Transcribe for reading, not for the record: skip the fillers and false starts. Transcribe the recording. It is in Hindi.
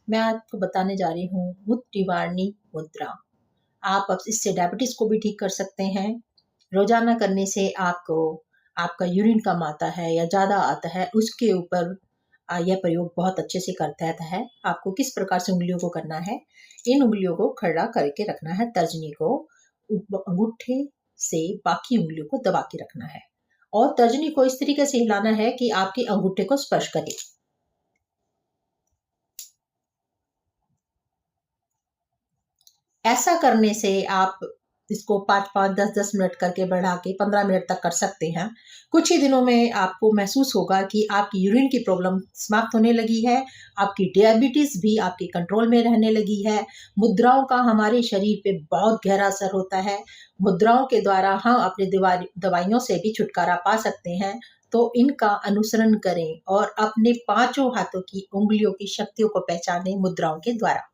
मैं आपको बताने जा रही हूँ मुद्रिवाणी मुद्रा। आप अब इससे डायबिटीज को भी ठीक कर सकते हैं। रोजाना करने से आपको आपका यूरिन कम आता है या ज़्यादा आता है, उसके ऊपर यह प्रयोग बहुत अच्छे से करता है। आपको किस प्रकार से उंगलियों को करना है, इन उंगलियों को खड़ा करके रखना है, तर्जनी को अंगूठे से बाकी उंगलियों को दबा के रखना है और तर्जनी को इस तरीके से हिलाना है कि आपके अंगूठे को स्पर्श करे। ऐसा करने से आप इसको 5-5, 10-10 मिनट करके बढ़ा के 15 मिनट तक कर सकते हैं। कुछ ही दिनों में आपको महसूस होगा कि आपकी यूरिन की प्रॉब्लम समाप्त होने लगी है, आपकी डायबिटीज़ भी आपके कंट्रोल में रहने लगी है। मुद्राओं का हमारे शरीर पे बहुत गहरा असर होता है। मुद्राओं के द्वारा हम अपनी दवाइयों से भी छुटकारा पा सकते हैं। तो इनका अनुसरण करें और अपने पाँचों हाथों की उँगलियों की शक्तियों को पहचानें मुद्राओं के द्वारा।